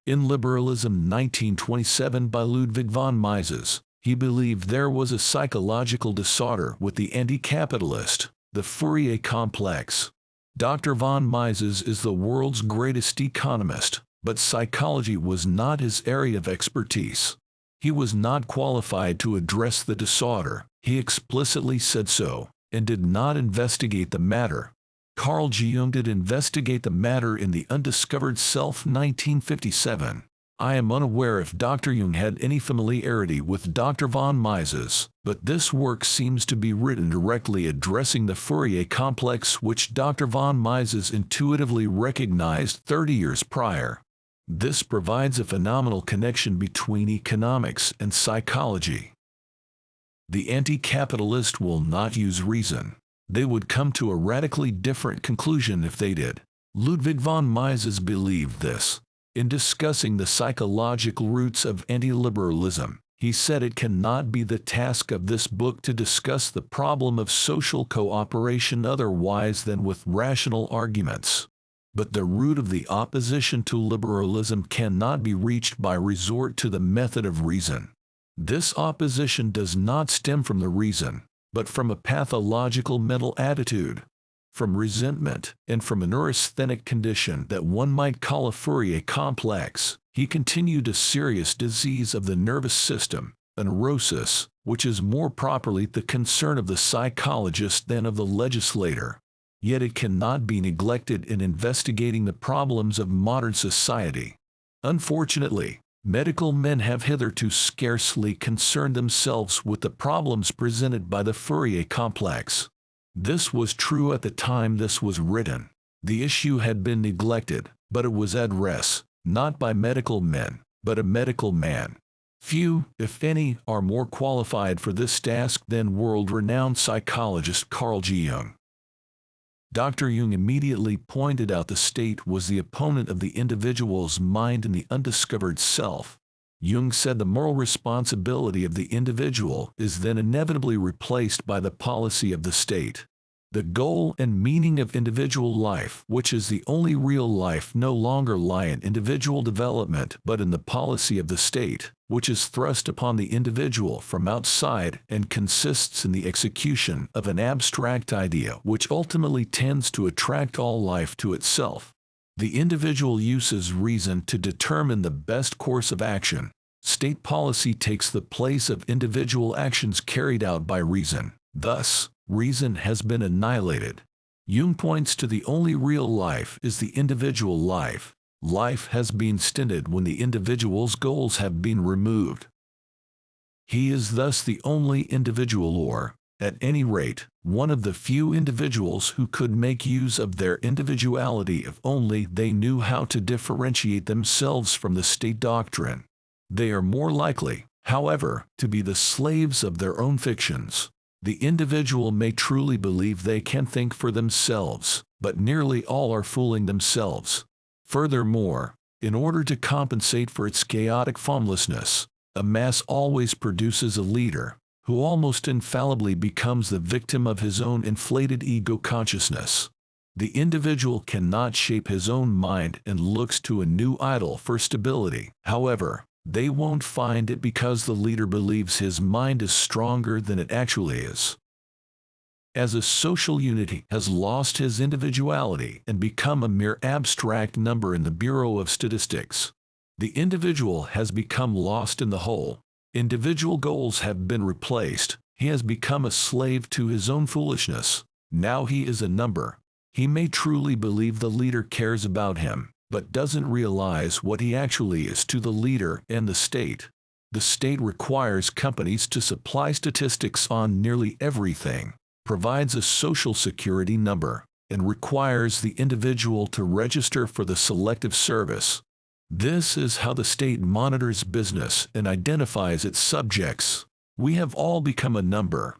In Liberalism 1927 by Ludwig von Mises, he believed there was a psychological disorder with the anti-capitalist, the Fourier complex. Dr. von Mises is the world's greatest economist, but psychology was not his area of expertise. He was not qualified to address the disorder, he explicitly said so, and did not investigate the matter. Carl Jung did investigate the matter in The Undiscovered Self 1957. I am unaware if Dr. Jung had any familiarity with Dr. von Mises, but this work seems to be written directly addressing the Fourier complex which Dr. von Mises intuitively recognized 30 years prior. This provides a phenomenal connection between economics and psychology. The anti-capitalist will not use reason. They would come to a radically different conclusion if they did. Ludwig von Mises believed this. In discussing the psychological roots of anti-liberalism, he said it cannot be the task of this book to discuss the problem of social cooperation otherwise than with rational arguments. But the root of the opposition to liberalism cannot be reached by resort to the method of reason. This opposition does not stem from the reason, but from a pathological mental attitude, from resentment, and from a neurasthenic condition that one might call a Fourier complex. He continued a serious disease of the nervous system, a neurosis, which is more properly the concern of the psychologist than of the legislator. Yet it cannot be neglected in investigating the problems of modern society. Unfortunately, medical men have hitherto scarcely concerned themselves with the problems presented by the Fourier complex. This was true at the time this was written. The issue had been neglected, but it was addressed, not by medical men, but a medical man. Few, if any, are more qualified for this task than world-renowned psychologist Carl Jung. Dr. Jung immediately pointed out the state was the opponent of the individual's mind in the undiscovered self. Jung said the moral responsibility of the individual is then inevitably replaced by the policy of the state. The goal and meaning of individual life, which is the only real life, no longer lie in individual development but in the policy of the state, which is thrust upon the individual from outside and consists in the execution of an abstract idea which ultimately tends to attract all life to itself. The individual uses reason to determine the best course of action. State policy takes the place of individual actions carried out by reason. Thus, reason has been annihilated. Jung points to the only real life is the individual life. Life has been stinted when the individual's goals have been removed. He is thus the only individual, or, at any rate, one of the few individuals who could make use of their individuality if only they knew how to differentiate themselves from the state doctrine. They are more likely, however, to be the slaves of their own fictions. The individual may truly believe they can think for themselves, but nearly all are fooling themselves. Furthermore, in order to compensate for its chaotic formlessness, a mass always produces a leader, who almost infallibly becomes the victim of his own inflated ego consciousness. The individual cannot shape his own mind and looks to a new idol for stability. However, they won't find it because the leader believes his mind is stronger than it actually is. As a social unity has lost his individuality and become a mere abstract number in the Bureau of Statistics, the individual has become lost in the whole. Individual goals have been replaced. He has become a slave to his own foolishness. Now he is a number. He may truly believe the leader cares about him, but doesn't realize what he actually is to the leader and the state. The state requires companies to supply statistics on nearly everything, provides a social security number, and requires the individual to register for the selective service. This is how the state monitors business and identifies its subjects. We have all become a number.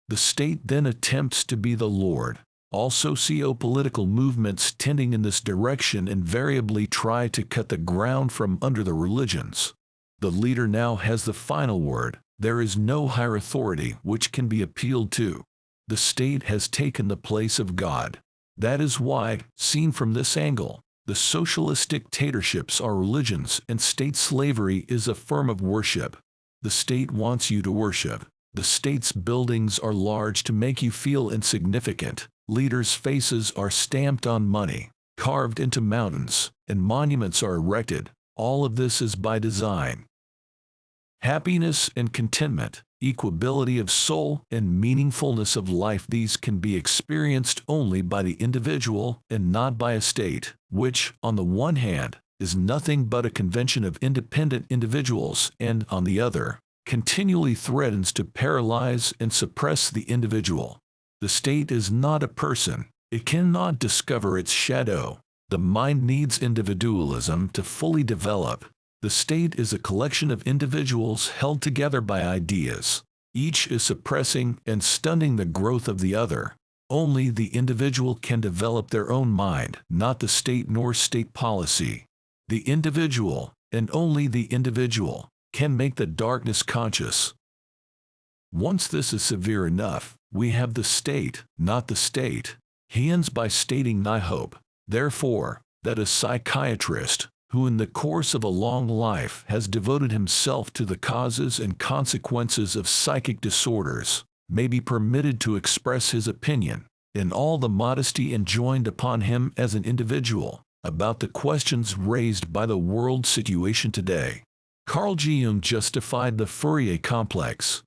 The state then attempts to be the Lord. All socio-political movements tending in this direction invariably try to cut the ground from under the religions. The leader now has the final word. There is no higher authority which can be appealed to. The state has taken the place of God. That is why, seen from this angle, The socialist dictatorships are religions, and state slavery is a form of worship. The state wants you to worship. The state's buildings are large to make you feel insignificant. Leaders' faces are stamped on money, carved into mountains, and monuments are erected. All of this is by design. Happiness and contentment, equability of soul, and meaningfulness of life, these can be experienced only by the individual and not by a state, which, on the one hand, is nothing but a convention of independent individuals and, on the other, continually threatens to paralyze and suppress the individual. The state is not a person. It cannot discover its shadow. The mind needs individualism to fully develop. The state is a collection of individuals held together by ideas. Each is suppressing and stunning the growth of the other. Only the individual can develop their own mind, not the state nor state policy. The individual, and only the individual, can make the darkness conscious. Once this is severe enough, we have the state, not the state. He ends by stating, "I hope, therefore, that a psychiatrist, who in the course of a long life has devoted himself to the causes and consequences of psychic disorders, may be permitted to express his opinion, in all the modesty enjoined upon him as an individual, about the questions raised by the world situation today." Carl Jung justified the Fourier complex.